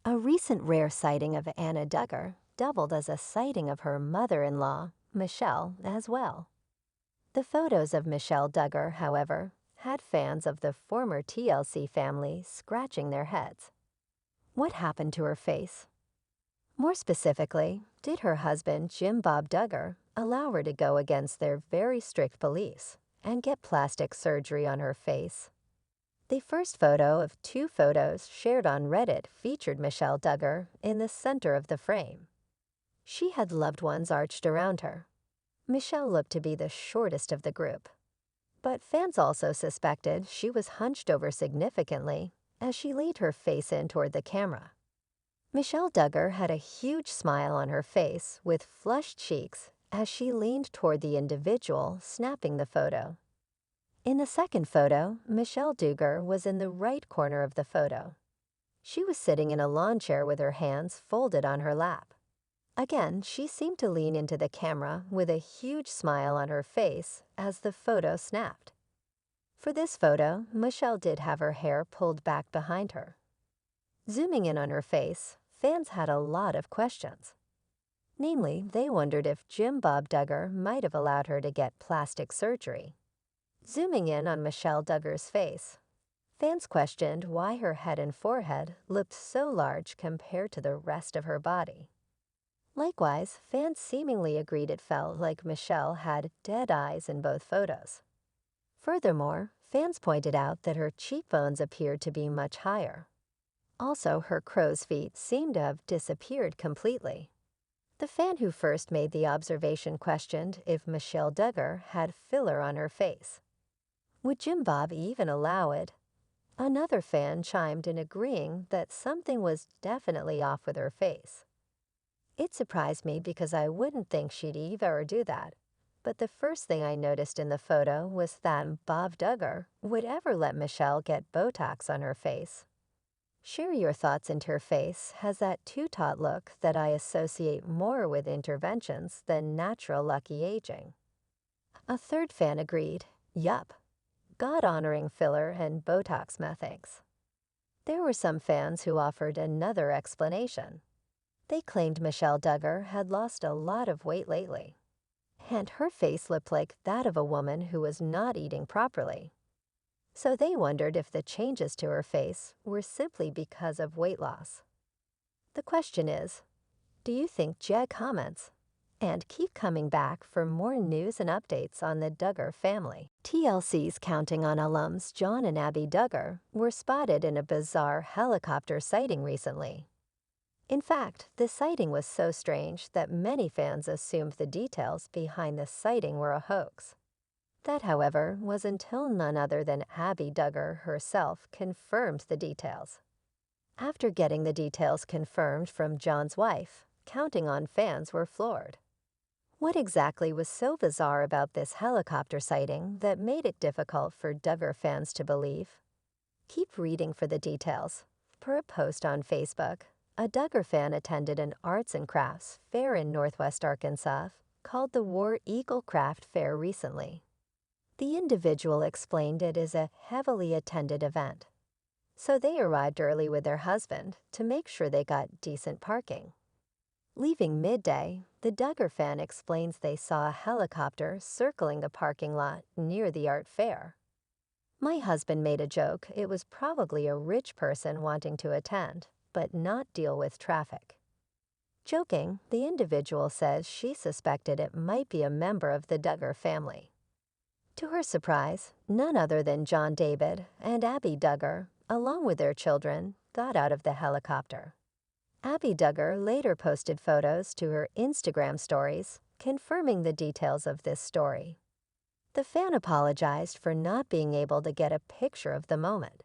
A recent rare sighting of Anna Duggar doubled as a sighting of her mother-in-law, Michelle, as well. The photos of Michelle Duggar, however, had fans of the former TLC family scratching their heads. What happened to her face? More specifically, did her husband, Jim Bob Duggar, allow her to go against their very strict beliefs and get plastic surgery on her face? The first photo of two photos shared on Reddit featured Michelle Duggar in the center of the frame. She had loved ones arched around her. Michelle looked to be the shortest of the group. But fans also suspected she was hunched over significantly as she leaned her face in toward the camera. Michelle Duggar had a huge smile on her face with flushed cheeks as she leaned toward the individual snapping the photo. In the second photo, Michelle Duggar was in the right corner of the photo. She was sitting in a lawn chair with her hands folded on her lap. Again, she seemed to lean into the camera with a huge smile on her face as the photo snapped. For this photo, Michelle did have her hair pulled back behind her. Zooming in on her face, fans had a lot of questions. Namely, they wondered if Jim Bob Duggar might have allowed her to get plastic surgery. Zooming in on Michelle Duggar's face, fans questioned why her head and forehead looked so large compared to the rest of her body. Likewise, fans seemingly agreed it felt like Michelle had dead eyes in both photos. Furthermore, fans pointed out that her cheekbones appeared to be much higher. Also, her crow's feet seemed to have disappeared completely. The fan who first made the observation questioned if Michelle Duggar had filler on her face. Would Jim Bob even allow it? Another fan chimed in agreeing that something was definitely off with her face. It surprised me because I wouldn't think she'd ever do that. But the first thing I noticed in the photo was that Bob Duggar would ever let Michelle get Botox on her face. Share your thoughts into her face has that too-taut look that I associate more with interventions than natural lucky aging. A third fan agreed, yup, God-honoring filler and Botox methods. There were some fans who offered another explanation. They claimed Michelle Duggar had lost a lot of weight lately, and her face looked like that of a woman who was not eating properly. So they wondered if the changes to her face were simply because of weight loss. The question is, do you think Jag comments? And keep coming back for more news and updates on the Duggar family. TLC's Counting on alums John and Abbie Duggar were spotted in a bizarre helicopter sighting recently. In fact, the sighting was so strange that many fans assumed the details behind the sighting were a hoax. That, however, was until none other than Abbie Duggar herself confirmed the details. After getting the details confirmed from John's wife, Counting on fans were floored. What exactly was so bizarre about this helicopter sighting that made it difficult for Duggar fans to believe? Keep reading for the details. Per a post on Facebook, a Duggar fan attended an arts and crafts fair in Northwest Arkansas called the War Eagle Craft Fair recently. The individual explained it is a heavily attended event, so they arrived early with their husband to make sure they got decent parking. Leaving midday, the Duggar fan explains they saw a helicopter circling the parking lot near the art fair. My husband made a joke it was probably a rich person wanting to attend, but not deal with traffic. Joking, the individual says she suspected it might be a member of the Duggar family. To her surprise, none other than John David and Abbie Duggar, along with their children, got out of the helicopter. Abbie Duggar later posted photos to her Instagram stories, confirming the details of this story. The fan apologized for not being able to get a picture of the moment.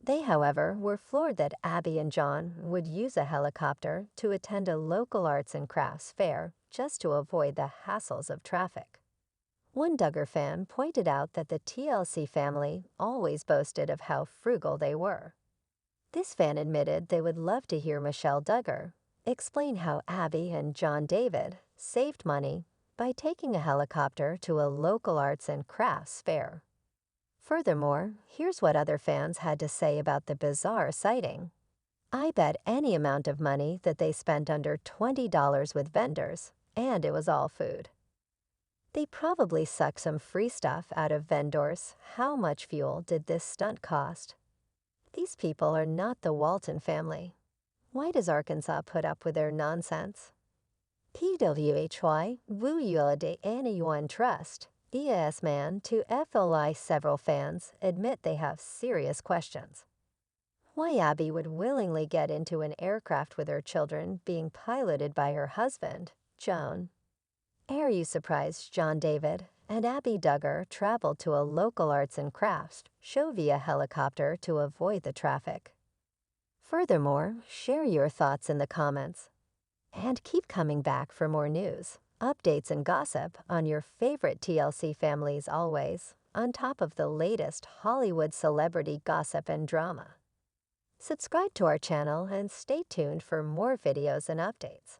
They, however, were floored that Abbie and John would use a helicopter to attend a local arts and crafts fair just to avoid the hassles of traffic. One Duggar fan pointed out that the TLC family always boasted of how frugal they were. This fan admitted they would love to hear Michelle Duggar explain how Abbie and John David saved money by taking a helicopter to a local arts and crafts fair. Furthermore, here's what other fans had to say about the bizarre sighting. I bet any amount of money that they spent under $20 with vendors, and it was all food. They probably sucked some free stuff out of vendors. How much fuel did this stunt cost? These people are not the Walton family. Why does Arkansas put up with their nonsense? PWHY Wuyua de Anyone Trust. EAS man to FLI several fans admit they have serious questions. Why Abbie would willingly get into an aircraft with her children being piloted by her husband, Joan. Are you surprised John David and Abbie Duggar traveled to a local arts and crafts show via helicopter to avoid the traffic? Furthermore, share your thoughts in the comments. And keep coming back for more news, updates, and gossip on your favorite TLC families always, on top of the latest Hollywood celebrity gossip and drama. Subscribe to our channel and stay tuned for more videos and updates.